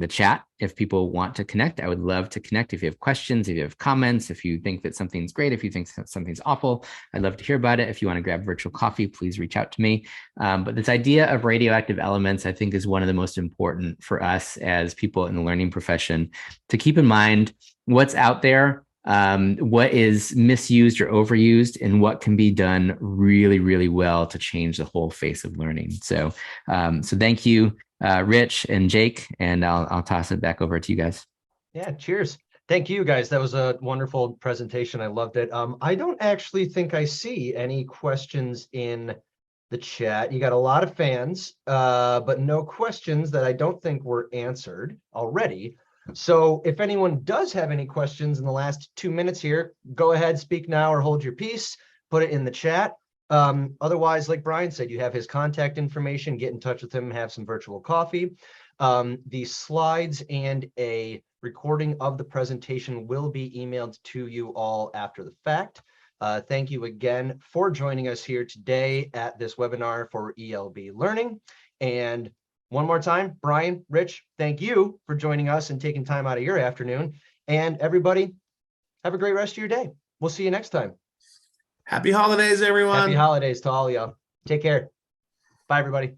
chat. If people want to connect, I would love to connect. If you have questions, if you have comments, if you think that something's great, if you think something's awful, I'd love to hear about it. If you want to grab virtual coffee, please reach out to me. But this idea of radioactive elements, I think, is one of the most important for us as people in the learning profession to keep in mind what's out there, what is misused or overused, and what can be done really, really well to change the whole face of learning. So thank you, Rich and Jake, and I'll toss it back over to you guys. Yeah, cheers. Thank you, guys. That was a wonderful presentation. I loved it. I don't actually think I see any questions in the chat. You got a lot of fans, but no questions that I don't think were answered already. So if anyone does have any questions in the last 2 minutes here, go ahead, speak now or hold your peace, put it in the chat. Otherwise, like Brian said, you have his contact information, get in touch with him, have some virtual coffee. The slides and a recording of the presentation will be emailed to you all after the fact. Thank you again for joining us here today at this webinar for ELB Learning. And one more time, Brian, Rich, thank you for joining us and taking time out of your afternoon. And everybody, have a great rest of your day. We'll see you next time. Happy holidays, everyone. Happy holidays to all of you. Take care. Bye, everybody.